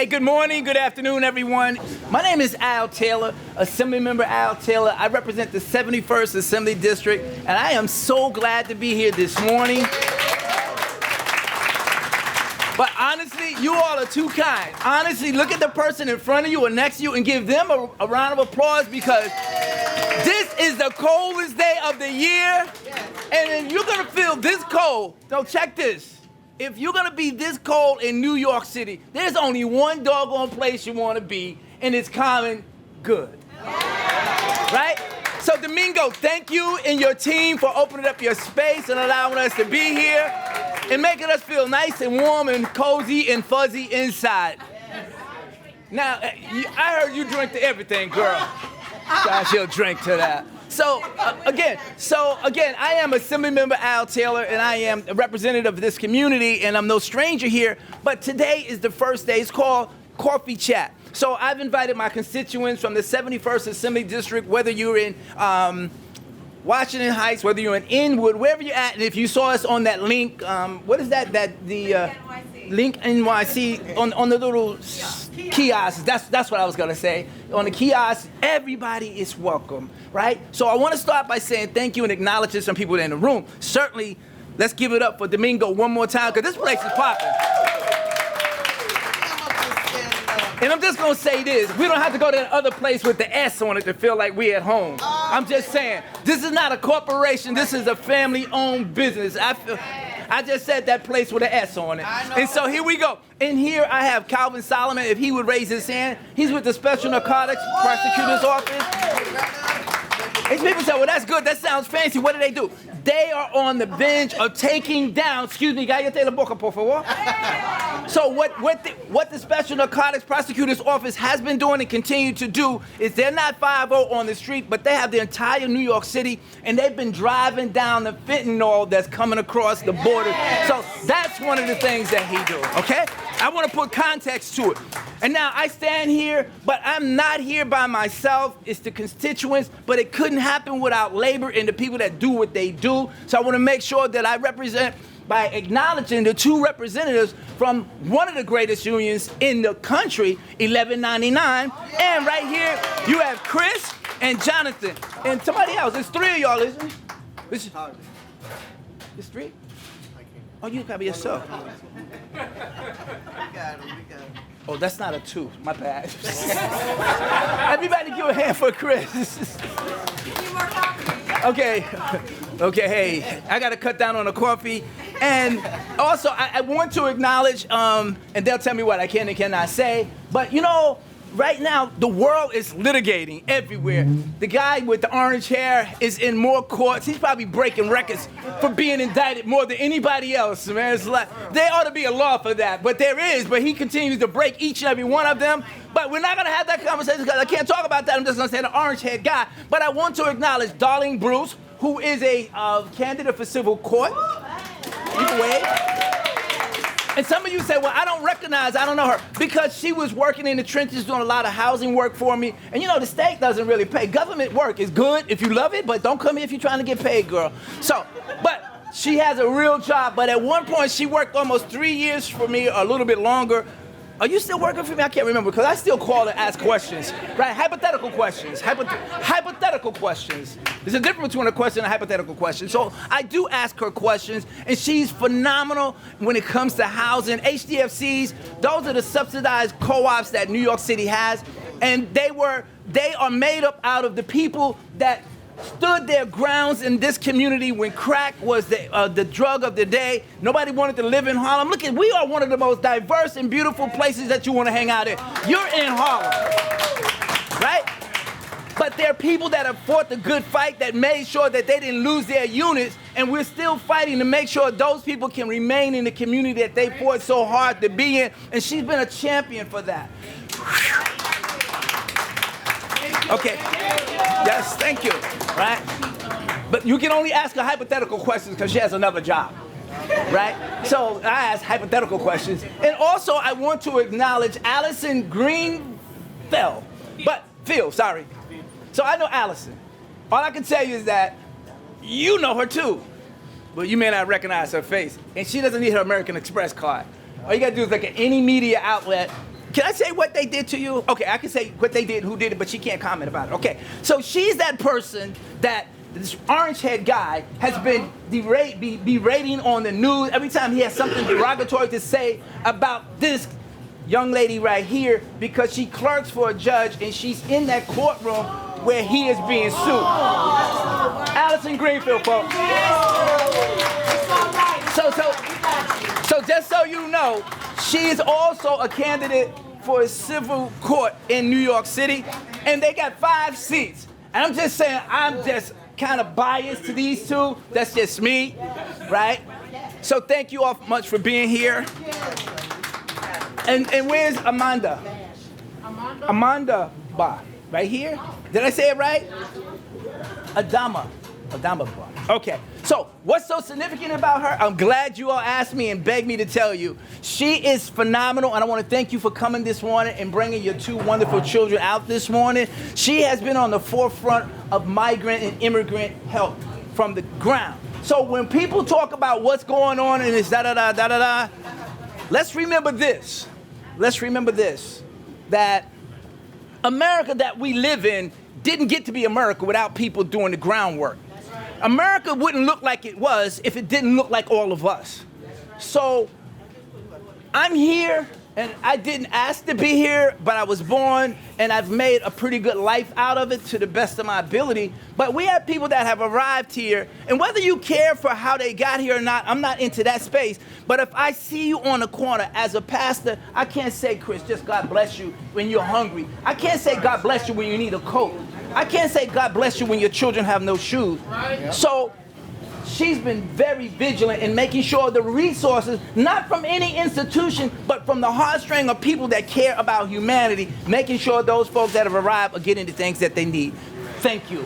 Hey, good morning, good afternoon, everyone. My name is Al Taylor, Assemblymember Al Taylor. I represent the 71st Assembly District, and I am so glad to be here this morning. But honestly, you all are too kind. Honestly, look at the person in front of you or next to you and give them a round of applause, because this is the coldest day of the year. And if you're gonna feel this cold, no, check this. If you're gonna be this cold in New York City, there's only one doggone place you wanna be, and it's Common Good. Right? So Domingo, thank you and your team for opening up your space and allowing us to be here and making us feel nice and warm and cozy and fuzzy inside. Now, I heard you drink to everything, girl. God, she'll drink to that. So again, I am Assemblymember Al Taylor, and I am a representative of this community, and I'm no stranger here. But today is the first day. It's called Coffee Chat. So I've invited my constituents from the 71st Assembly District, whether you're in Washington Heights, whether you're in Inwood, wherever you're at, and if you saw us on that link, what is that? Link NYC on the little kiosks. That's what I was gonna say. On the kiosks, everybody is welcome, right? So I want to start by saying thank you and acknowledging some people in the room. Certainly, let's give it up for Domingo one more time, because this place is popping. And I'm just gonna say this: we don't have to go to that other place with the S on it to feel like we at home. I'm just saying, this is not a corporation. This is a family-owned business. I just said that place with an S on it. And so here we go. And here I have Calvin Solomon. If he would raise his hand, he's with the Special Narcotics Prosecutor's Office. And people say, well, that's good. That sounds fancy. What do? They are on the bench of taking down, excuse me, cállate la boca, por favor. So what the Special Narcotics Prosecutor's Office has been doing and continue to do is they're not 5-0 on the street, but they have the entire New York City, and they've been driving down the fentanyl that's coming across the border. So that's one of the things that he do, okay? I want to put context to it. And now I stand here, but I'm not here by myself. It's the constituents, but it couldn't happen without labor and the people that do what they do. So I want to make sure that I represent by acknowledging the two representatives from one of the greatest unions in the country, 1199. And right here, you have Chris and Jonathan and somebody else. There's three of y'all, isn't it? It's three? Oh, you gotta be yourself. We got it. Oh, that's not a two. My bad. Everybody give a hand for Chris. Okay, hey, I gotta cut down on the coffee. And also, I want to acknowledge, and they'll tell me what I can and cannot say, but you know, right now, the world is litigating everywhere. The guy with the orange hair is in more courts. He's probably breaking records for being indicted more than anybody else, man. It's like, there ought to be a law for that, but there is, but he continues to break each and every one of them. But we're not gonna have that conversation because I can't talk about that. I'm just gonna say the orange-haired guy. But I want to acknowledge Darlene Bruce, who is a candidate for civil court. You can wave. And some of you say, well, I don't know her, because she was working in the trenches doing a lot of housing work for me. And you know, the state doesn't really pay. Government work is good if you love it, but don't come here if you're trying to get paid, girl. So, but she has a real job. But at one point, she worked almost 3 years for me, or a little bit longer. Are you still working for me? I can't remember, because I still call and ask questions, right? Hypothetical questions. Hypothetical questions. There's a difference between a question and a hypothetical question. So I do ask her questions, and she's phenomenal when it comes to housing. HDFCs, those are the subsidized co-ops that New York City has, and they are made up out of the people that stood their grounds in this community when crack was the drug of the day. Nobody wanted to live in Harlem. Look, we are one of the most diverse and beautiful places that you want to hang out in. You're in Harlem, right? But there are people that have fought the good fight, that made sure that they didn't lose their units, and we're still fighting to make sure those people can remain in the community that they fought so hard to be in, and she's been a champion for that. Okay. Yes, thank you. Right? But you can only ask her hypothetical questions because she has another job. Right? So I ask hypothetical questions. And also, I want to acknowledge Allison Greenfeld. Phil, sorry. So I know Allison. All I can tell you is that you know her too. But you may not recognize her face. And she doesn't need her American Express card. All you gotta do is look at any media outlet Can I say what they did to you? Okay, I can say what they did, who did it, but she can't comment about it. Okay, so she's that person that this orange-haired guy has been berating on the news every time he has something derogatory to say about this young lady right here because she clerks for a judge and she's in that courtroom where he is being sued. Allison Greenfield, folks. So just so you know, she is also a candidate for a civil court in New York City, and they got 5 seats. And I'm just saying, I'm just kind of biased to these two. That's just me, right? So thank you all much for being here. And where's Amanda? Amanda Ba, right here? Did I say it right? Adama Ba. Okay, so what's so significant about her? I'm glad you all asked me and begged me to tell you. She is phenomenal, and I want to thank you for coming this morning and bringing your 2 wonderful children out this morning. She has been on the forefront of migrant and immigrant help from the ground. So when people talk about what's going on in this da-da-da, let's remember this. Let's remember this, that America that we live in didn't get to be America without people doing the groundwork. America wouldn't look like it was if it didn't look like all of us. So I'm here, and I didn't ask to be here, but I was born, and I've made a pretty good life out of it to the best of my ability. But we have people that have arrived here, and whether you care for how they got here or not, I'm not into that space. But if I see you on the corner as a pastor, I can't say, Chris, just God bless you when you're hungry. I can't say God bless you when you need a coat. I can't say God bless you when your children have no shoes. Right. So she's been very vigilant in making sure the resources, not from any institution, but from the heartstring of people that care about humanity, making sure those folks that have arrived are getting the things that they need. Thank you.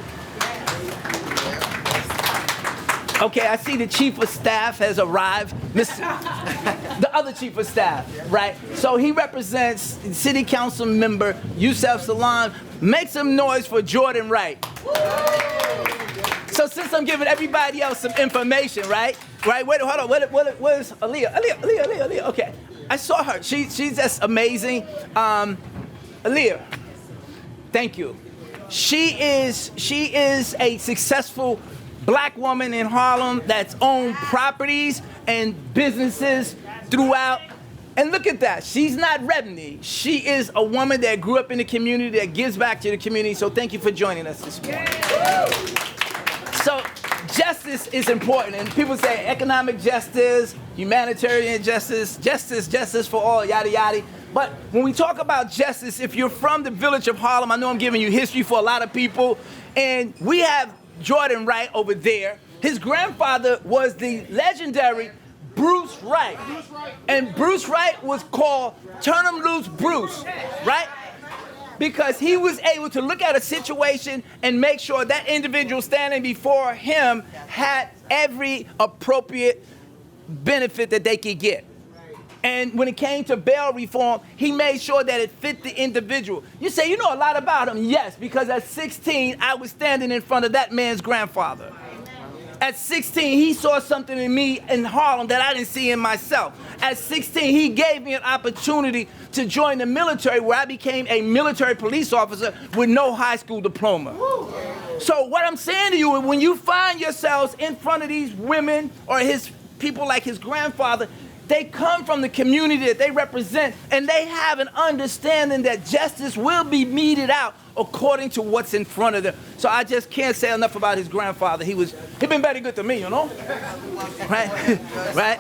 Okay, I see the chief of staff has arrived. The other chief of staff, right? So he represents city council member Yusef Salam. Make some noise for Jordan Wright. So since I'm giving everybody else some information, right? Wait, hold on. What is Aaliyah? Aaliyah. Okay, I saw her. She's just amazing. Aaliyah, thank you. She is a successful Black woman in Harlem that's owned properties and businesses throughout. And look at that. She's not Rebney. She is a woman that grew up in the community, that gives back to the community. So thank you for joining us this morning. So justice is important. And people say economic justice, humanitarian justice, justice for all, yada, yada. But when we talk about justice, if you're from the village of Harlem, I know I'm giving you history for a lot of people. And we have Jordan Wright over there. His grandfather was the legendary Bruce Wright. And Bruce Wright was called Turn 'em Loose Bruce, right? Because he was able to look at a situation and make sure that individual standing before him had every appropriate benefit that they could get. And when it came to bail reform, he made sure that it fit the individual. You say, you know a lot about him. Yes, because at 16, I was standing in front of that man's grandfather. At 16, he saw something in me in Harlem that I didn't see in myself. At 16, he gave me an opportunity to join the military, where I became a military police officer with no high school diploma. So what I'm saying to you is, when you find yourselves in front of these women or his people like his grandfather, they come from the community that they represent, and they have an understanding that justice will be meted out according to what's in front of them. So I just can't say enough about his grandfather. He been very good to me, you know? Right? Right?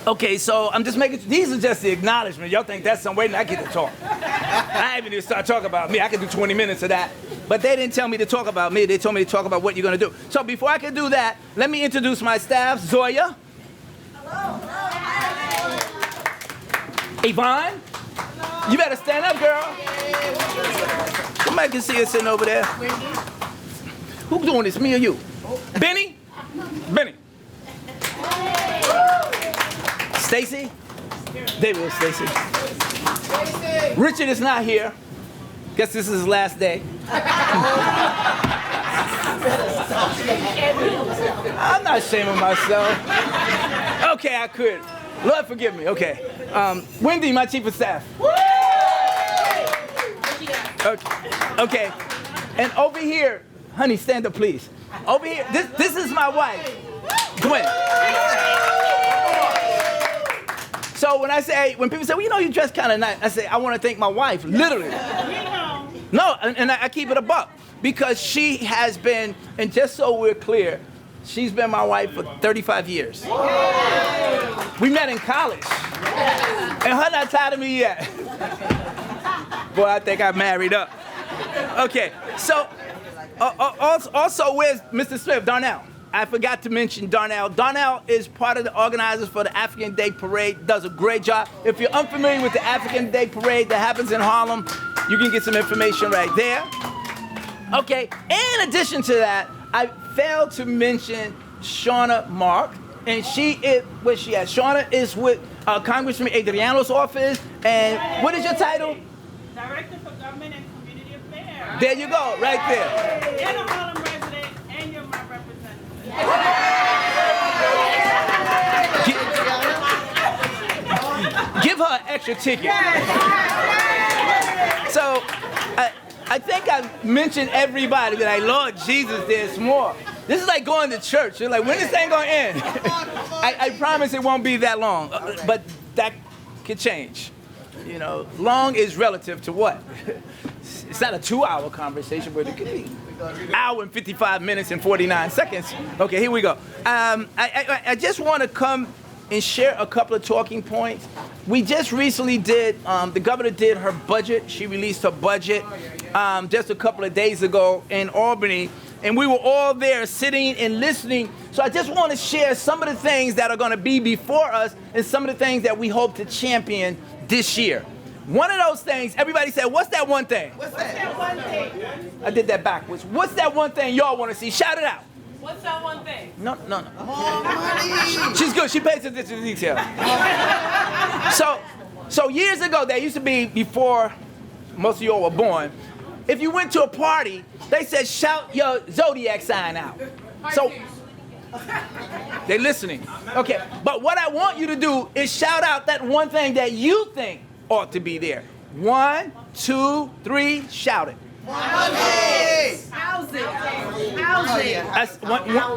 Okay, so I'm just making, these are just the acknowledgments. Y'all think that's some way, and I get to talk. I haven't even started talking about me. I can do 20 minutes of that. But they didn't tell me to talk about me. They told me to talk about what you're going to do. So before I can do that, let me introduce my staff. Zoya. Hello. Yvonne. Hello. You better stand up, girl. Somebody can see us sitting over there. Who's doing this, me or you? Benny? Benny. Stacy? There we go, Stacy. Richard is not here. Guess this is his last day. I'm not shaming myself. Okay, I could. Lord forgive me. Okay. Wendy, my chief of staff. Okay. And over here, honey, stand up, please. Over here, this is my wife, Gwen. So when people say, well, you know, you dress kind of nice, I say, I want to thank my wife, literally. No, and I keep it a buck. Because she has been, and just so we're clear, she's been my wife for 35 years. We met in college. And her not tired of me yet. Boy, I think I married up. Okay, so also where's Mr. Smith, Darnell? I forgot to mention Darnell. Darnell is part of the organizers for the African Day Parade, does a great job. If you're unfamiliar with the African Day Parade that happens in Harlem, you can get some information right there. Okay, in addition to that, I failed to mention Shauna Mark, and she is, where's she at? Shauna is with Congressman Adriano's office, and what is your title? Director for Government and Community Affairs. There you go, right there. You're a Harlem resident, and you're my representative. Give her an extra ticket. So, I think I mentioned everybody. They're like, Lord Jesus, there's more. This is like going to church. You're like, when is this thing going to end? I promise it won't be that long, but that could change. You know, long is relative to what? It's not a 2-hour conversation, but it could be an hour and 55 minutes and 49 seconds. Okay, here we go. I just want to come and share a couple of talking points. We just recently did, the governor did her budget. She released her budget just a couple of days ago in Albany, and we were all there sitting and listening. So I just want to share some of the things that are going to be before us and some of the things that we hope to champion this year. One of those things, everybody said, what's that one thing? What's that one thing? I did that backwards. What's that one thing y'all want to see? Shout it out. What's that one thing? No. More money. She's good. She pays attention to detail. So years ago, there used to be, before most of y'all were born, if you went to a party, they said, shout your zodiac sign out. So they're listening. Okay, but what I want you to do is shout out that one thing that you think ought to be there. 1, 2, 3, shout it. Housing. That's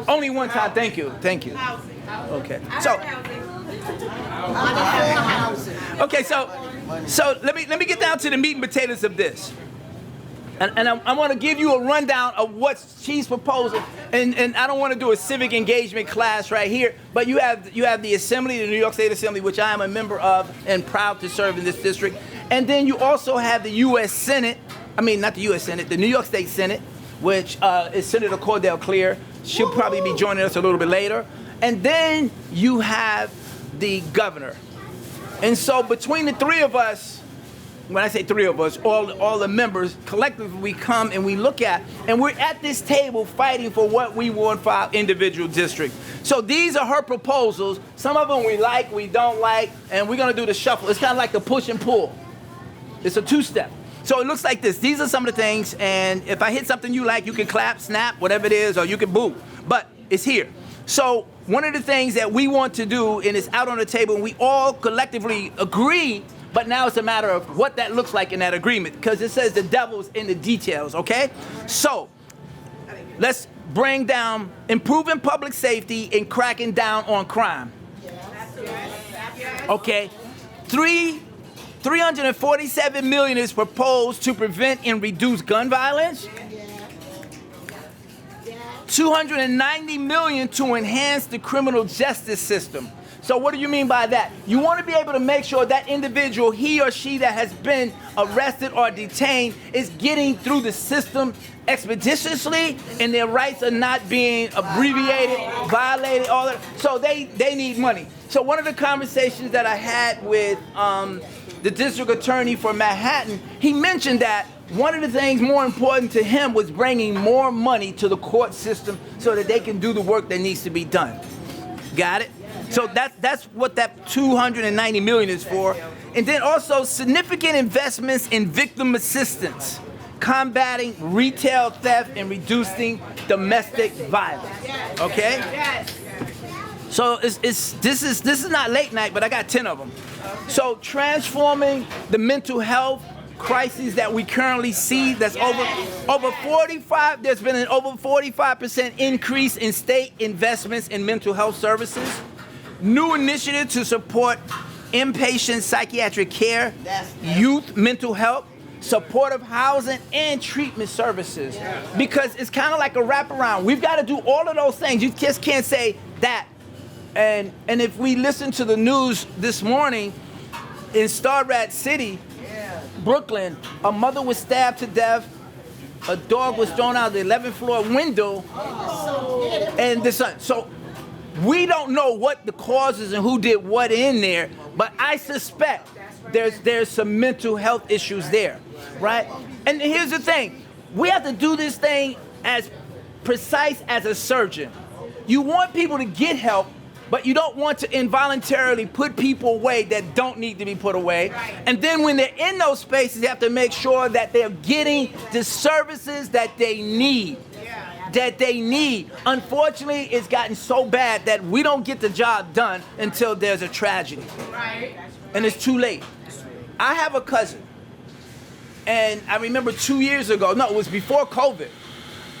only one time. Thank you. Okay. Okay. So let me get down to the meat and potatoes of this, and I want to give you a rundown of what she's proposing. And I don't want to do a civic engagement class right here, but you have the Assembly, the New York State Assembly, which I am a member of and proud to serve in this district, and then you also have the U.S. Senate. I mean, not the U.S. Senate, the New York State Senate, which is Senator Cordell Clear. She'll probably be joining us a little bit later. And then you have the governor. And so between the three of us, when I say three of us, all the members, collectively we come and we look at, and we're at this table fighting for what we want for our individual district. So these are her proposals. Some of them we like, we don't like, and we're going to do the shuffle. It's kind of like the push and pull. It's a two-step. So it looks like this. These are some of the things, and if I hit something you like, you can clap, snap, whatever it is, or you can boo. But it's here. So one of the things that we want to do, and it's out on the table, and we all collectively agree, but now it's a matter of what that looks like in that agreement, because it says the devil's in the details, okay? So let's bring down improving public safety and cracking down on crime. Okay, 347 million is proposed to prevent and reduce gun violence. 290 million to enhance the criminal justice system. So what do you mean by that? You want to be able to make sure that individual, he or she that has been arrested or detained, is getting through the system expeditiously, and their rights are not being abbreviated, violated, all that. So they need money. So one of the conversations that I had with the district attorney for Manhattan, he mentioned that one of the things more important to him was bringing more money to the court system so that they can do the work that needs to be done. Got it? So that's what that 290 million is for. And then also significant investments in victim assistance, combating retail theft and reducing domestic violence. Okay? So this is not late night, but I got 10 of them. So transforming the mental health crises that we currently see. That's over 45. There's been an over 45% increase in state investments in mental health services. New initiative to support inpatient psychiatric care, youth mental health, supportive housing, and treatment services. Because it's kind of like a wraparound. We've got to do all of those things. You just can't say that. And if we listen to the news this morning, in Starrett City, Brooklyn, a mother was stabbed to death, a dog was thrown out the 11th floor window, and the son. So we don't know what the causes and who did what in there, but I suspect there's some mental health issues there, right? And here's the thing. We have to do this thing as precise as a surgeon. You want people to get help, but you don't want to involuntarily put people away that don't need to be put away. And then when they're in those spaces, you have to make sure that they're getting the services that they need. Unfortunately, it's gotten so bad that we don't get the job done until there's a tragedy. And it's too late. I have a cousin, and I remember 2 years ago, no, it was before COVID,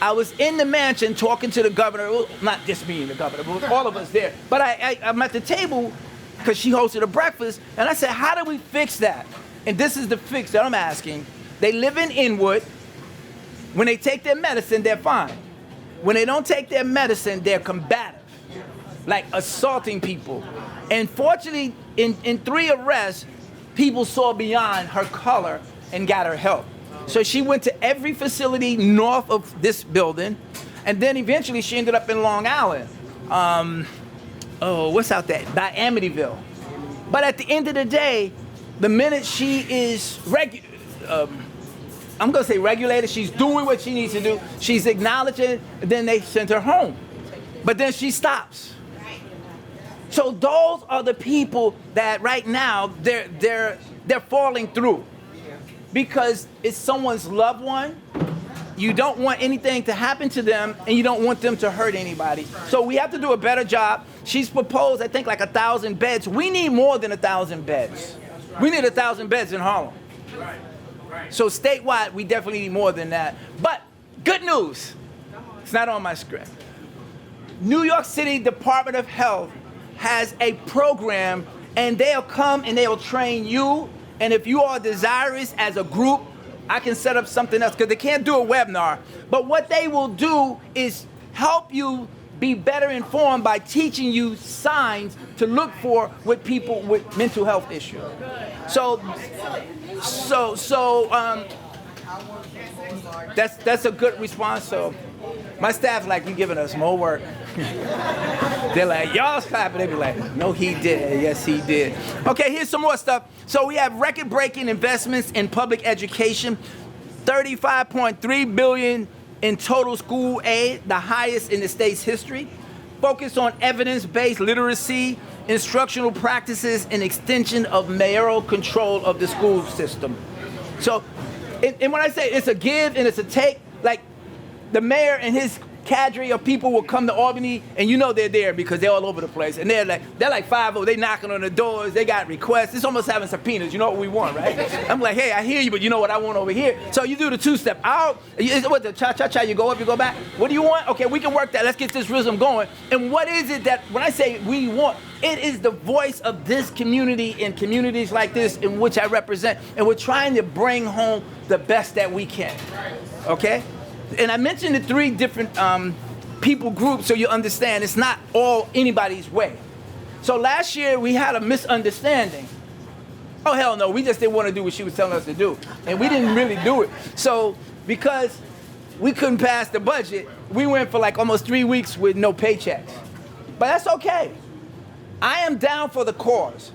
I was in the mansion talking to the governor, well, not just me and the governor, but all of us there. But I'm at the table because she hosted a breakfast, and I said, how do we fix that? And this is the fix that I'm asking. They live in Inwood. When they take their medicine, they're fine. When they don't take their medicine, they're combative, like assaulting people. And fortunately, in 3 arrests, people saw beyond her color and got her help. So she went to every facility north of this building, and then eventually she ended up in Long Island. What's out there? By Amityville. But at the end of the day, the minute she is I'm gonna say regulated, she's doing what she needs to do, she's acknowledging, then they send her home. But then she stops. So those are the people that right now they're falling through. Because it's someone's loved one, you don't want anything to happen to them, and you don't want them to hurt anybody. So we have to do a better job. She's proposed, I think, like 1,000 beds. We need more than 1,000 beds. We need 1,000 beds in Harlem. So statewide, we definitely need more than that. But good news, it's not on my script. New York City Department of Health has a program, and they'll come and they'll train you. And if you are desirous as a group, I can set up something else, because they can't do a webinar. But what they will do is help you be better informed by teaching you signs to look for with people with mental health issues. That's a good response. So my staff like, you giving us more work. They're like, y'all's clapping. They be like, no, he did. Yes, he did. Okay, here's some more stuff. So we have record-breaking investments in public education, $35.3 billion in total school aid, the highest in the state's history. Focus on evidence-based literacy, instructional practices, and extension of mayoral control of the school system. So, and when I say it's a give and it's a take, like the mayor and his cadre of people will come to Albany, and you know they're there because they're all over the place, and they're like 5-0, they knocking on the doors, they got requests. It's almost having subpoenas. You know what we want, right? I'm like, hey, I hear you, but you know what I want over here. So you do the 2-step out. What, the cha-cha-cha, you go up, you go back. What do you want? Okay, we can work that. Let's get this rhythm going. And what is it that, when I say we want, it is the voice of this community and communities like this in which I represent, and we're trying to bring home the best that we can, okay? And I mentioned the 3 different people groups so you understand it's not all anybody's way. So last year we had a misunderstanding. Oh, hell no, we just didn't want to do what she was telling us to do. And we didn't really do it. So because we couldn't pass the budget, we went for like almost 3 weeks with no paychecks. But that's okay. I am down for the cause.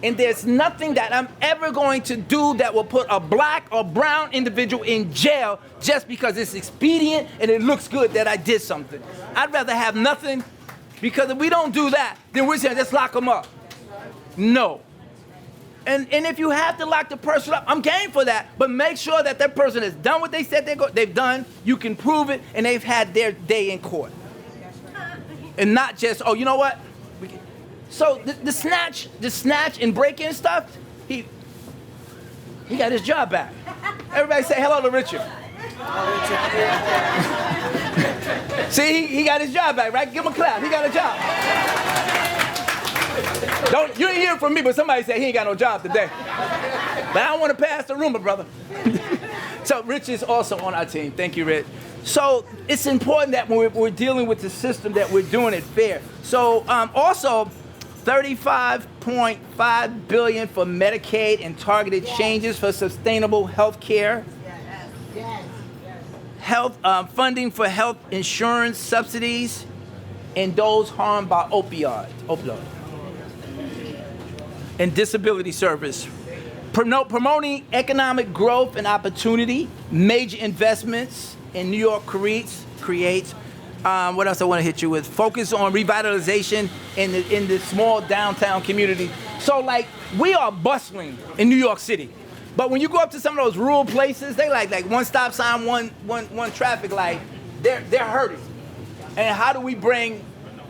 And there's nothing that I'm ever going to do that will put a black or brown individual in jail just because it's expedient and it looks good that I did something. I'd rather have nothing, because if we don't do that, then we're saying, let's lock them up. No. And if you have to lock the person up, I'm game for that. But make sure that that person has done what they said they've done, you can prove it, and they've had their day in court. And not just, oh, you know what? So the snatch and break-in stuff, he got his job back. Everybody say hello to Richard. See, he got his job back, right? Give him a clap. He got a job. You didn't hear it from me, but somebody said he ain't got no job today. But I don't want to pass the rumor, brother. So Rich is also on our team. Thank you, Rich. So it's important that when we're dealing with the system that we're doing it fair. So also $35.5 billion for Medicaid and targeted changes for sustainable health care. Health funding for health insurance subsidies and those harmed by opioid and disability service. Promoting economic growth and opportunity, major investments in New York creates. What else I want to hit you with? Focus on revitalization in the small downtown community. So like we are bustling in New York City, but when you go up to some of those rural places, they like one stop sign, one traffic light. They're hurting. And how do we bring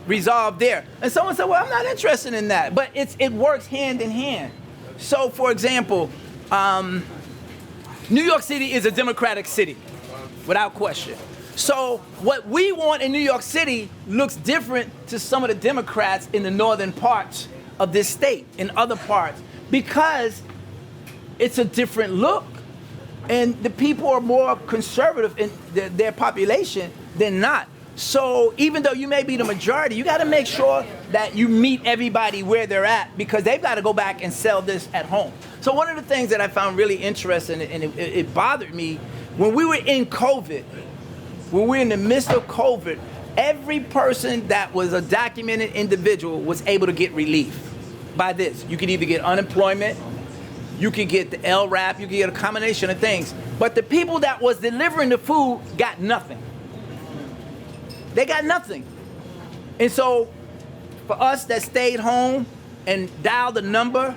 resolve there? And someone said, well, I'm not interested in that, but it works hand in hand. So, for example, New York City is a democratic city, without question. So what we want in New York City looks different to some of the Democrats in the northern parts of this state, in other parts, because it's a different look. And the people are more conservative in their population than not. So even though you may be the majority, you got to make sure that you meet everybody where they're at, because they've got to go back and sell this at home. So one of the things that I found really interesting, and it bothered me, when we were in COVID, when we were in the midst of COVID, every person that was a documented individual was able to get relief by this. You could either get unemployment, you could get the LRAP, you could get a combination of things. But the people that was delivering the food got nothing. They got nothing. And so for us that stayed home and dialed the number,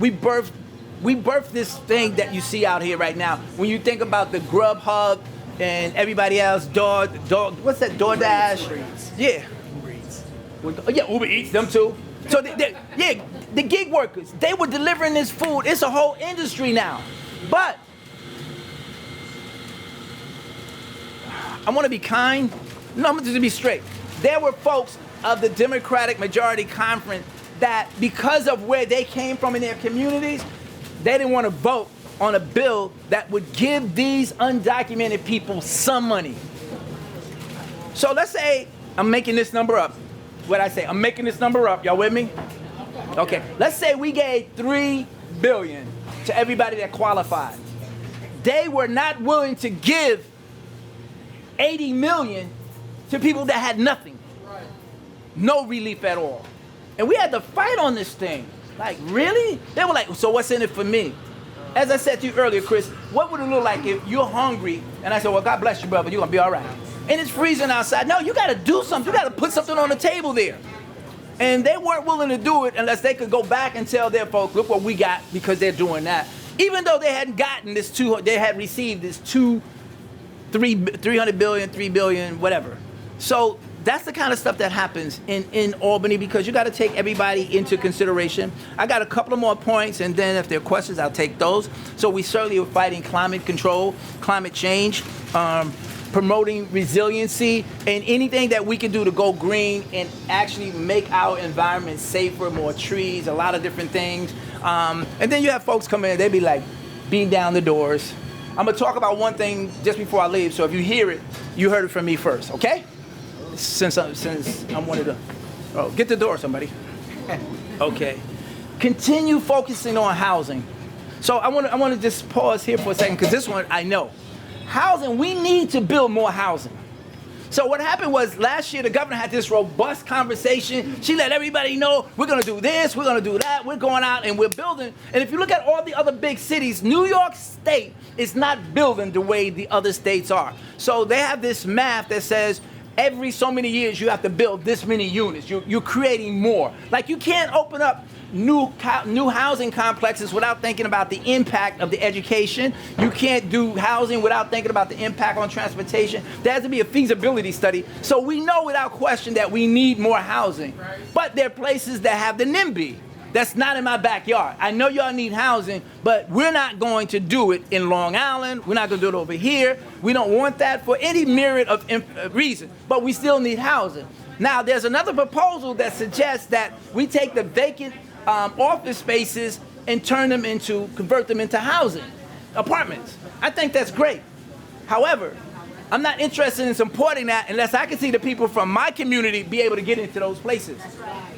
we birthed this thing that you see out here right now. When you think about the Grubhub and everybody else, what's that, DoorDash? Yeah. Yeah, Uber Eats, them too. So the gig workers, they were delivering this food. It's a whole industry now. But I want to be kind. No, I'm just to be straight. There were folks of the Democratic Majority Conference that, because of where they came from in their communities, they didn't want to vote on a bill that would give these undocumented people some money. So let's say I'm making this number up. What I say? I'm making this number up. Y'all with me? Okay. Let's say we gave $3 billion to everybody that qualified. They were not willing to give $80 million to people that had nothing. No relief at all. And we had to fight on this thing. Like, really? They were like, so what's in it for me? As I said to you earlier, Chris, what would it look like if you're hungry and I said, well, God bless you, brother, you're going to be all right. And it's freezing outside. No, you got to do something. You got to put something on the table there. And they weren't willing to do it unless they could go back and tell their folks, look what we got, because they're doing that. Even though they hadn't gotten this they had received this $300 billion, $3 billion, whatever. So that's the kind of stuff that happens in Albany, because you got to take everybody into consideration. I got a couple of more points, and then if there are questions, I'll take those. So we certainly are fighting climate control, climate change, promoting resiliency, and anything that we can do to go green and actually make our environment safer, more trees, a lot of different things. And then you have folks come in, they be like, beating down the doors. I'm going to talk about one thing just before I leave, so if you hear it, you heard it from me first, okay? Since I'm one of the, get the door, somebody. Okay. Continue focusing on housing. So I want to just pause here for a second, because this one I know. Housing, we need to build more housing. So what happened was last year the governor had this robust conversation. She let everybody know, we're going to do this, we're going to do that, we're going out and we're building. And if you look at all the other big cities, New York State is not building the way the other states are. So they have this math that says every so many years you have to build this many units. You're creating more. Like, you can't open up new housing complexes without thinking about the impact of the education. You can't do housing without thinking about the impact on transportation. There has to be a feasibility study. So we know without question that we need more housing. Right. But there are places that have the NIMBY. That's not in my backyard. I know y'all need housing, but we're not going to do it in Long Island. We're not going to do it over here. We don't want that for any myriad of reasons, but we still need housing. Now, there's another proposal that suggests that we take the vacant office spaces and convert them into housing, apartments. I think that's great. However, I'm not interested in supporting that unless I can see the people from my community be able to get into those places.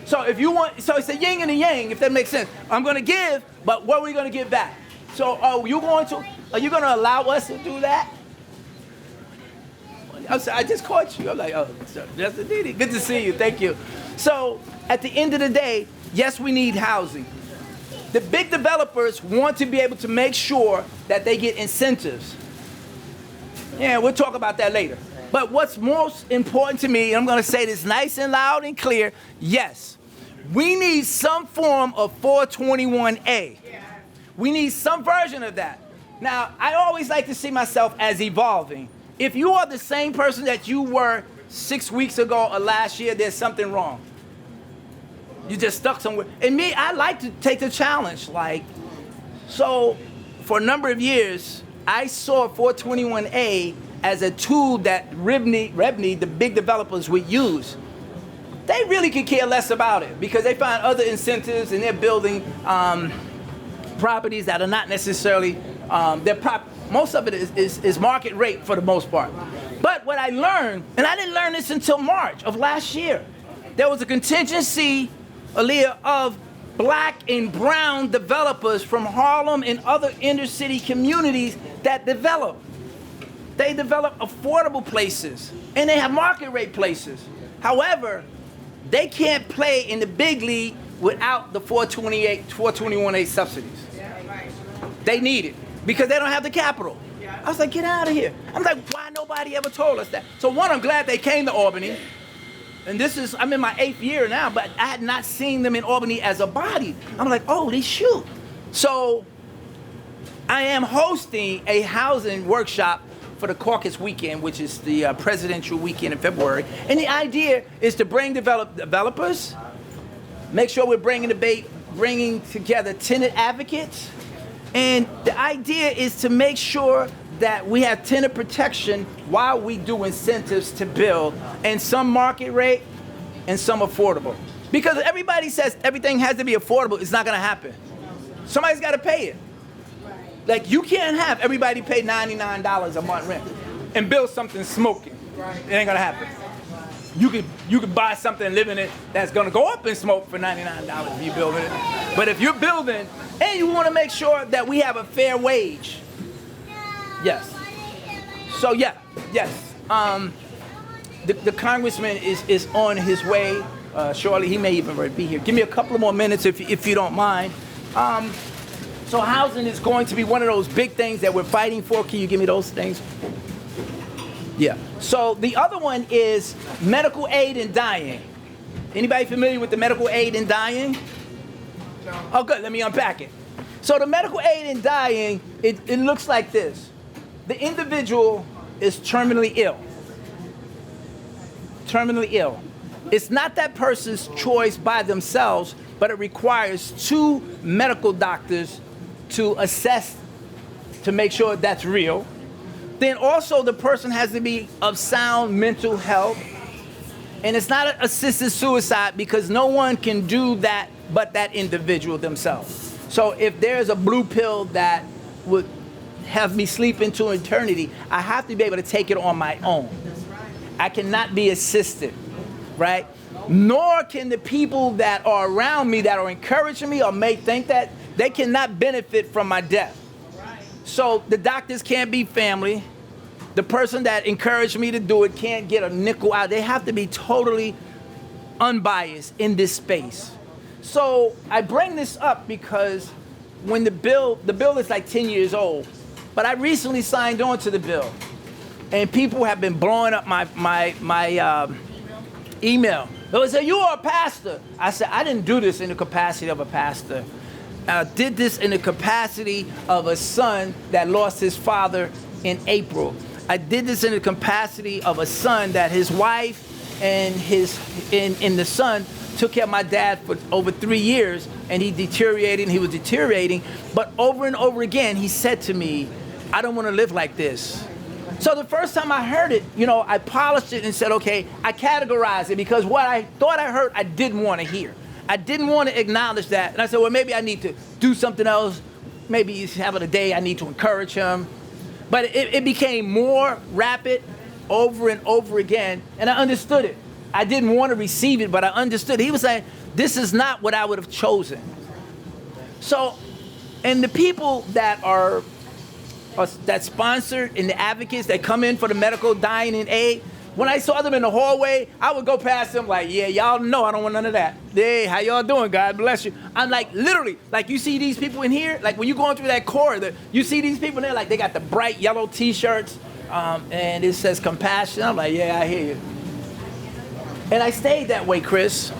So if you want, so it's a yin and a yang, if that makes sense. I'm going to give, but what are we going to give back? So are you going to allow us to do that? I'm sorry, I just caught you. I'm like, oh, Justin Didi, good to see you. Thank you. So at the end of the day, yes, we need housing. The big developers want to be able to make sure that they get incentives. Yeah, we'll talk about that later. But what's most important to me, and I'm going to say this nice and loud and clear, yes, we need some form of 421A. We need some version of that. Now, I always like to see myself as evolving. If you are the same person that you were 6 weeks ago or last year, there's something wrong. You just stuck somewhere. And me, I like to take the challenge. So for a number of years, I saw 421A as a tool that REBNY, the big developers, would use. They really could care less about it because they find other incentives and they're building properties that are not necessarily, most of it is market rate for the most part. But what I learned, and I didn't learn this until March of last year, there was a contingency, Aaliyah, of black and brown developers from Harlem and other inner city communities that develop. They develop affordable places and they have market rate places. However, they can't play in the big league without the 421A subsidies. They need it because they don't have the capital. I was like, get out of here. I'm like, why nobody ever told us that? So one, I'm glad they came to Albany. And I'm in my 8th year now, but I had not seen them in Albany as a body. I'm like, holy shoot. So I am hosting a housing workshop for the caucus weekend, which is the presidential weekend in February. And the idea is to bring developers, make sure we're bringing together tenant advocates. And the idea is to make sure that we have tenant protection while we do incentives to build, and some market rate and some affordable. Because everybody says everything has to be affordable, it's not gonna happen. Somebody's gotta pay it. Like, you can't have everybody pay $99 a month rent and build something smoking. It ain't gonna happen. You could buy something and live in it that's gonna go up in smoke for $99 if you're building it. But if you're building, and you wanna make sure that we have a fair wage. Yes. So yes. The congressman is on his way. Shortly, he may even already be here. Give me a couple more minutes if you don't mind. So housing is going to be one of those big things that we're fighting for. Can you give me those things? Yeah. So the other one is medical aid in dying. Anybody familiar with the medical aid in dying? No. Oh, good. Let me unpack it. So the medical aid in dying, it looks like this. The individual is terminally ill. Terminally ill. It's not that person's choice by themselves, but it requires 2 medical doctors to assess to make sure that's real. Then also the person has to be of sound mental health. And it's not an assisted suicide because no one can do that but that individual themselves. So if there's a blue pill that would have me sleep into eternity, I have to be able to take it on my own. I cannot be assisted, right? Nor can the people that are around me that are encouraging me or may think that, they cannot benefit from my death. So the doctors can't be family. The person that encouraged me to do it can't get a nickel out. They have to be totally unbiased in this space. So I bring this up because when the bill is like 10 years old, but I recently signed on to the bill, and people have been blowing up my email. They say, you are a pastor. I said, I didn't do this in the capacity of a pastor. I did this in the capacity of a son that lost his father in April. I did this in the capacity of a son that his wife and the son took care of my dad for over 3 years, and he was deteriorating. But over and over again, he said to me, I don't want to live like this. So the first time I heard it, I polished it and said, okay, I categorized it, because what I thought I heard, I didn't want to hear. I didn't want to acknowledge that. And I said, well, maybe I need to do something else. Maybe he's having a day, I need to encourage him. But it became more rapid over and over again, and I understood it. I didn't want to receive it, but I understood. He was saying, this is not what I would have chosen. So, and the people that are that sponsored and the advocates that come in for the medical, dying, and aid, when I saw them in the hallway, I would go past them like, yeah, y'all know I don't want none of that. Hey, how y'all doing? God bless you. I'm like, literally, like, you see these people in here, like when you're going through that corridor, you see these people in there, like they got the bright yellow T-shirts, and it says compassion. I'm like, yeah, I hear you. And I stayed that way, Chris.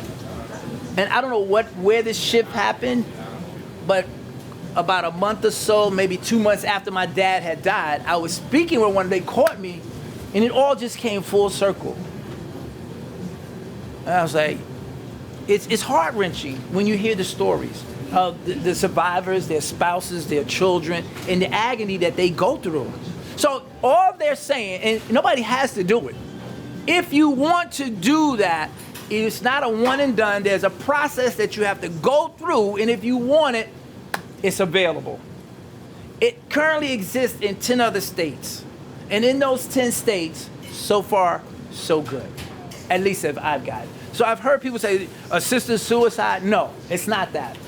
And I don't know where this shift happened, but about a month or so, maybe 2 months after my dad had died, I was speaking with one, they caught me, and it all just came full circle. And I was like, it's heart-wrenching when you hear the stories of the survivors, their spouses, their children, and the agony that they go through. So all they're saying, and nobody has to do it, if you want to do that, it's not a one and done. There's a process that you have to go through, and if you want it, it's available. It currently exists in 10 other states. And in those 10 states, so far, so good. At least if I've got it. So I've heard people say, assisted suicide. No, it's not that.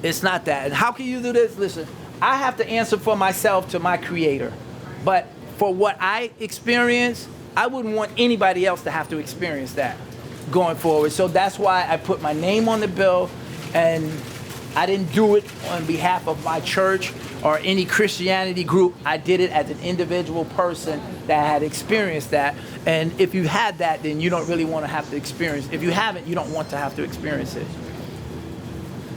It's not that. And how can you do this? Listen, I have to answer for myself to my creator. But for what I experience, I wouldn't want anybody else to have to experience that going forward. So that's why I put my name on the bill, and I didn't do it on behalf of my church or any Christianity group. I did it as an individual person that had experienced that. And if you had that, then you don't really want to have to experience. If you haven't, you don't want to have to experience it.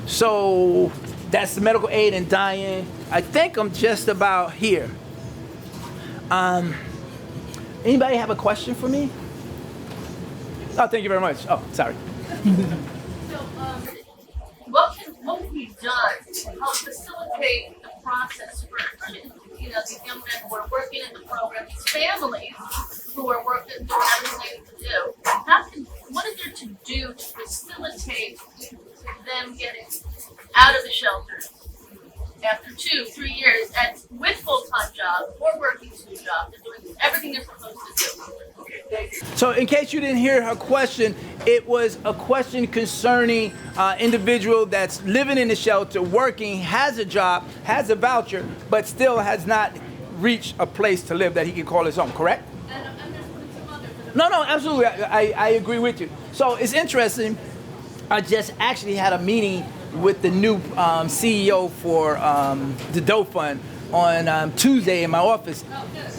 So that's the medical aid and dying. I think I'm just about here. Anybody have a question for me? Oh, thank you very much. Oh, sorry. What can be done to help facilitate the process for these young men who are working in the program, these families who are working, doing everything they need to do? What is there to do to facilitate them getting out of the shelters after 2-3 years with full-time jobs or working 2 jobs and doing everything they're supposed to do? So in case you didn't hear her question, it was a question concerning individual that's living in the shelter, working, has a job, has a voucher, but still has not reached a place to live that he can call his own, correct? And there's some others. No, absolutely. I agree with you. So it's interesting. I just actually had a meeting with the new CEO for the Doe Fund on Tuesday in my office.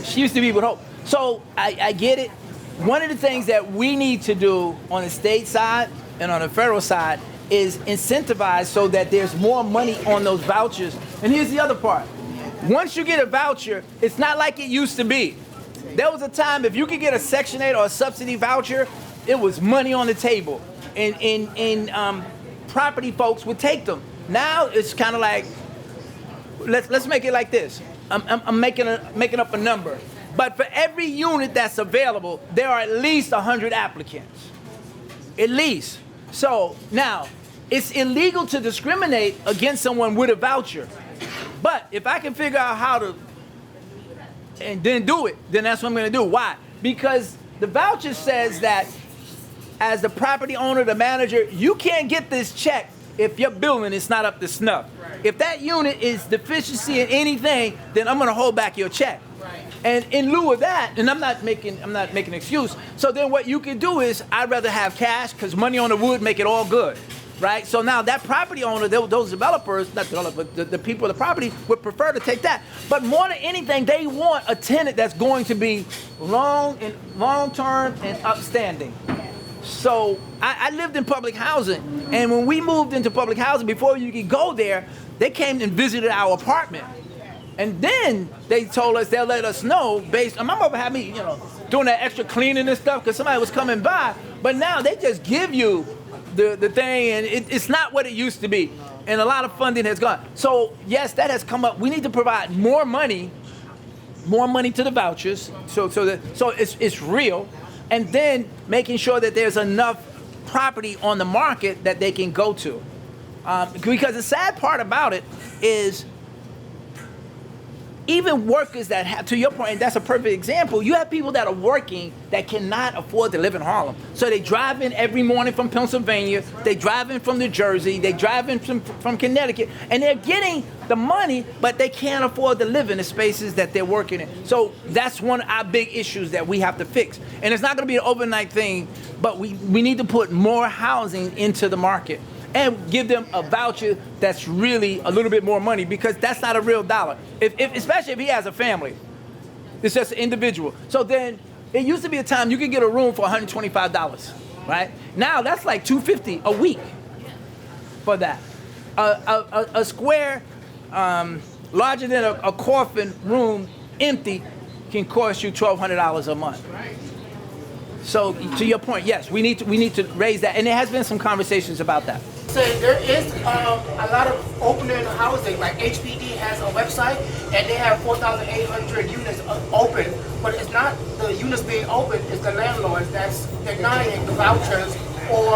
She used to be with Hope. So I get it. One of the things that we need to do on the state side and on the federal side is incentivize so that there's more money on those vouchers. And here's the other part. Once you get a voucher, it's not like it used to be. There was a time if you could get a Section 8 or a subsidy voucher, it was money on the table. And property folks would take them. Now it's kind of like, let's make it like this. I'm making up a number. But for every unit that's available, there are at least 100 applicants. At least. So now, it's illegal to discriminate against someone with a voucher. But if I can figure out how to and then do it, then that's what I'm going to do. Why? Because the voucher says that as the property owner, the manager, you can't get this check if your building is not up to snuff. Right. If that unit is deficiency in anything, then I'm going to hold back your check. Right. And in lieu of that, and I'm not making an excuse. So then what you can do is, I'd rather have cash because money on the wood make it all good, right? So now that property owner, those developers, not developers, but the people of the property would prefer to take that. But more than anything, they want a tenant that's going to be long-term and upstanding. So I lived in public housing, and when we moved into public housing, before you could go there, they came and visited our apartment. And then they told us they'll let us know based on, my mother had me, doing that extra cleaning and stuff because somebody was coming by. But now they just give you the thing, and it's not what it used to be. And a lot of funding has gone. So yes, that has come up. We need to provide more money to the vouchers, so it's real, and then making sure that there's enough property on the market that they can go to. Because the sad part about it is, even workers that have, to your point, and that's a perfect example, you have people that are working that cannot afford to live in Harlem. So they drive in every morning from Pennsylvania, they drive in from New Jersey, they drive in from Connecticut, and they're getting the money, but they can't afford to live in the spaces that they're working in. So that's one of our big issues that we have to fix. And it's not gonna be an overnight thing, but we need to put more housing into the market and give them a voucher that's really a little bit more money, because that's not a real dollar. Especially if he has a family. It's just an individual. So then, it used to be a time you could get a room for $125, right? Now that's like $250 a week for that. A square larger than a coffin room, empty, can cost you $1,200 a month. So to your point, yes, we need to raise that, and there has been some conversations about that. Say there is a lot of opening housing, like HPD has a website and they have 4,800 units open, but it's not the units being open, it's the landlords that's denying the vouchers or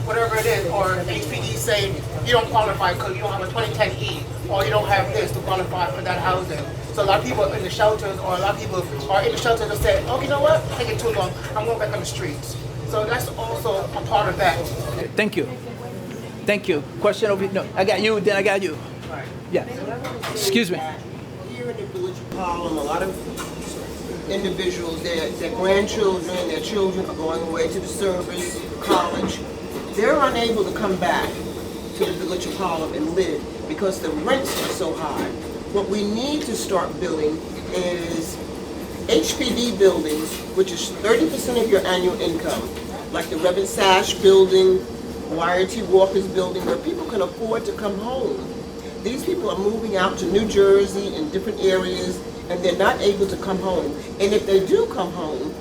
whatever it is, or HPD saying you don't qualify because you don't have a 2010E or you don't have this to qualify for that housing. So a lot of people are in the shelters, or a lot of people are in the shelters and say, oh, you know what, it's taking too long, I'm going back on the streets. So that's also a part of that. Thank you. Thank you. Question over here. No, I got you, then I got you. Yeah. Excuse me. Here in the village of Harlem, a lot of individuals, their grandchildren, their children are going away to the service, college. They're unable to come back to the village of Harlem and live because the rents are so high. What we need to start building is HPD buildings, which is 30% of your annual income, like the Reverend Sash building, Y.T. Walker's building, where people can afford to come home. These people are moving out to New Jersey and different areas, and they're not able to come home. And if they do come home,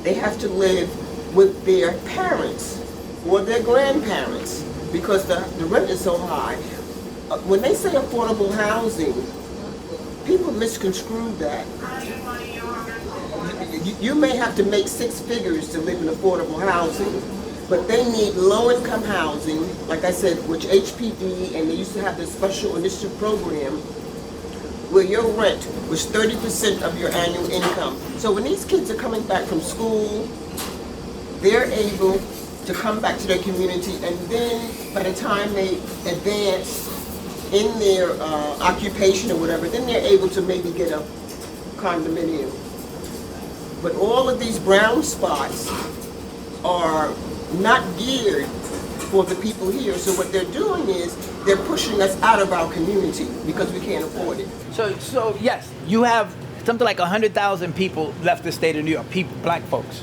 they have to live with their parents or their grandparents because the rent is so high. When they say affordable housing, people misconstrue that. You may have to make 6 figures to live in affordable housing, but they need low-income housing, like I said, which HPD, and they used to have this special initiative program where your rent was 30% of your annual income. So when these kids are coming back from school, they're able to come back to their community, and then by the time they advance in their occupation or whatever, then they're able to maybe get a condominium. But all of these brown spots are not geared for the people here. So what they're doing is they're pushing us out of our community because we can't afford it. So yes, you have something like 100,000 people left the state of New York, people, black folks,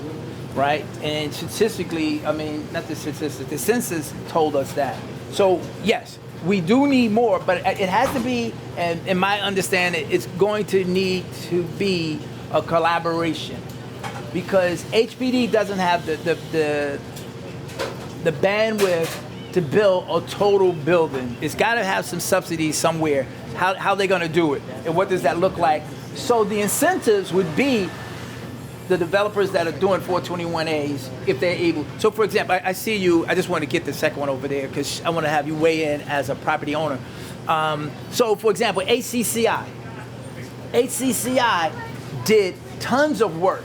right? And statistically, I mean, not the statistics, the census told us that. So yes, we do need more, but it has to be, and in my understanding, it's going to need to be a collaboration, because HPD doesn't have the bandwidth to build a total building. It's got to have some subsidies somewhere. How they going to do it, and what does that look like? So the incentives would be the developers that are doing 421As, if they're able. So for example, I see you, I just want to get the second one over there because I want to have you weigh in as a property owner. So for example, HCCI did tons of work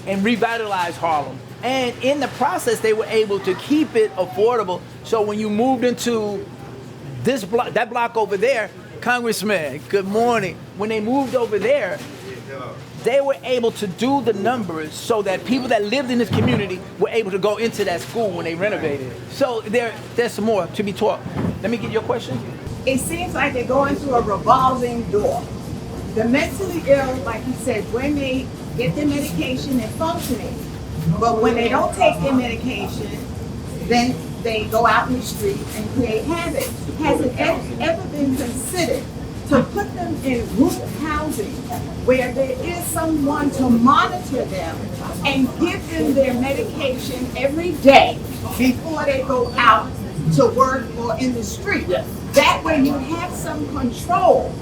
and revitalized Harlem. And in the process, they were able to keep it affordable. So when you moved into this block, that block over there, Congressman, good morning. When they moved over there, they were able to do the numbers so that people that lived in this community were able to go into that school when they renovated it. So there's some more to be taught. Let me get your question. It seems like they're going through a revolving door. The mentally ill, like you said, when they get their medication, they're functioning. But when they don't take their medication, then they go out in the street and create havoc. Has it ever been considered to put them in group housing where there is someone to monitor them and give them their medication every day before they go out to work or in the street. That way you have some control,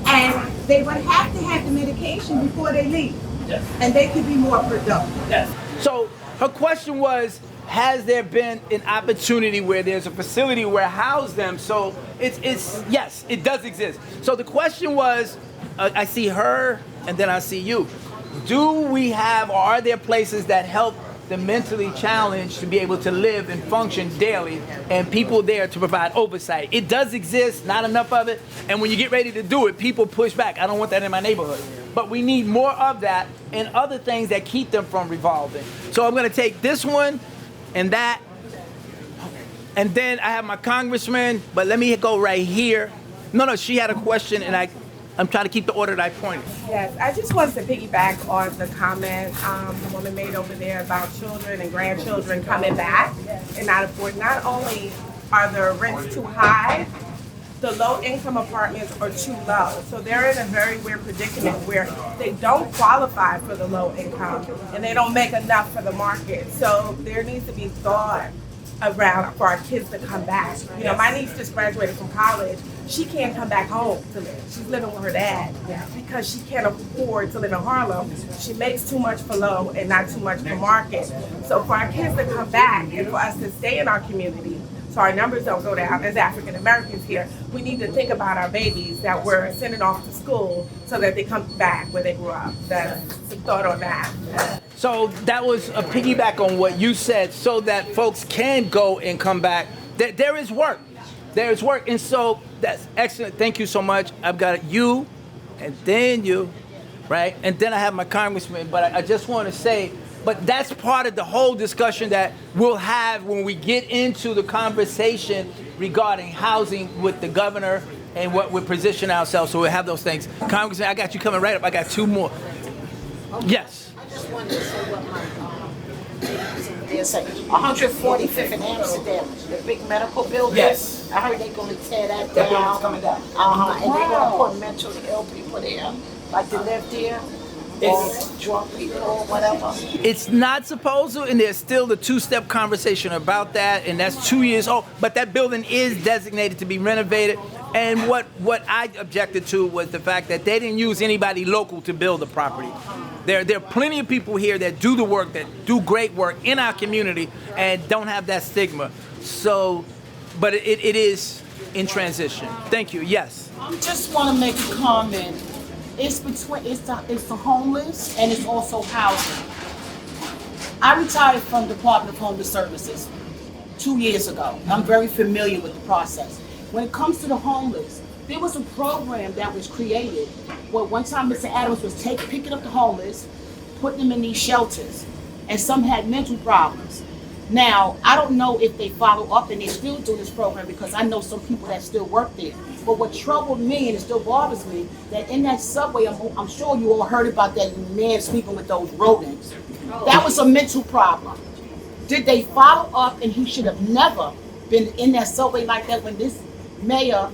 and they would have to have the medication before they leave, and they could be more productive. So her question was, has there been an opportunity where there's a facility where house them? So it's yes, it does exist. So the question was, I see her and then I see you. Do we have, or are there places that help the mentally challenged to be able to live and function daily, and people there to provide oversight? It does exist, not enough of it, and when you get ready to do it, people push back. I don't want that in my neighborhood. But we need more of that and other things that keep them from revolving. So I'm gonna take this one and that, and then I have my congressman, but let me go right here. No, she had a question, and I'm trying to keep the order that I pointed. Yes, I just wanted to piggyback on the comment the woman made over there about children and grandchildren coming back and not afford. Not only are the rents too high, the low-income apartments are too low. So they're in a very weird predicament where they don't qualify for the low income and they don't make enough for the market. So there needs to be thought around for our kids to come back. You know, my niece just graduated from college. She can't come back home to live. She's living with her dad because she can't afford to live in Harlem. She makes too much for low and not too much for market. So for our kids to come back and for us to stay in our community, so our numbers don't go down as African Americans here, we need to think about our babies that we're sending off to school so that they come back where they grew up. That's some thought on that. So that was a piggyback on what you said, so that folks can go and come back. There is work. There is work. And so that's excellent. Thank you so much. I've got you and then you, right? And then I have my congressman. But I just want to say, but that's part of the whole discussion that we'll have when we get into the conversation regarding housing with the governor and what we position ourselves. So we'll have those things. Congressman, I got you coming right up. I got two more. Yes. I just wanted to say what my they say 145th in Amsterdam, the big medical building. Yes. I heard they're going to tear that down. That building's coming down. And they're going to put mentally ill people there, like they live there. Or drunk people or whatever. It's not supposed to, and there's still the two-step conversation about that, and that's 2 years old. But that building is designated to be renovated. And what I objected to was the fact that they didn't use anybody local to build the property. There are plenty of people here that do the work, that do great work in our community, and don't have that stigma. So, but it is in transition. Thank you. Yes. I just want to make a comment. It's the homeless and it's also housing. I retired from the Department of Homeless Services 2 years ago. I'm very familiar with the process. When it comes to the homeless, there was a program that was created where one time Mr. Adams was picking up the homeless, putting them in these shelters, and some had mental problems. Now, I don't know if they follow up and they still do this program because I know some people that still work there. But what troubled me, and it still bothers me, that in that subway, I'm sure you all heard about that man sleeping with those rodents. That was a mental problem. Did they follow up, and he should have never been in that subway like that when this mayor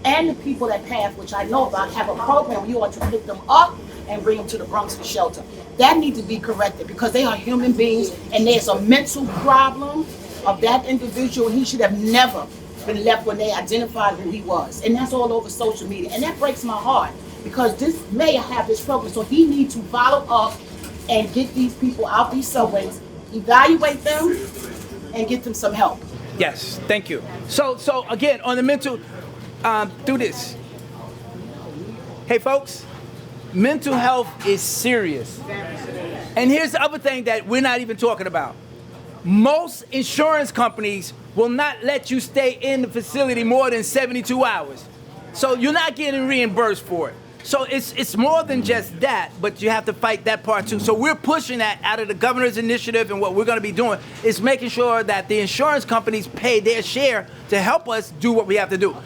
and the people that passed, which I know about, have a program where you ought to pick them up and bring them to the Bronx shelter. That needs to be corrected because they are human beings, and there's a mental problem of that individual. He should have never been left when they identified who he was. And that's all over social media. And that breaks my heart because this mayor have this program, so he needs to follow up and get these people out these subways, evaluate them, and get them some help. Yes, thank you. So again, on the mental, do this. Hey folks, mental health is serious. And here's the other thing that we're not even talking about. Most insurance companies will not let you stay in the facility more than 72 hours. So you're not getting reimbursed for it. So it's more than just that, but you have to fight that part too. So we're pushing that out of the governor's initiative, and what we're going to be doing is making sure that the insurance companies pay their share to help us do what we have to do.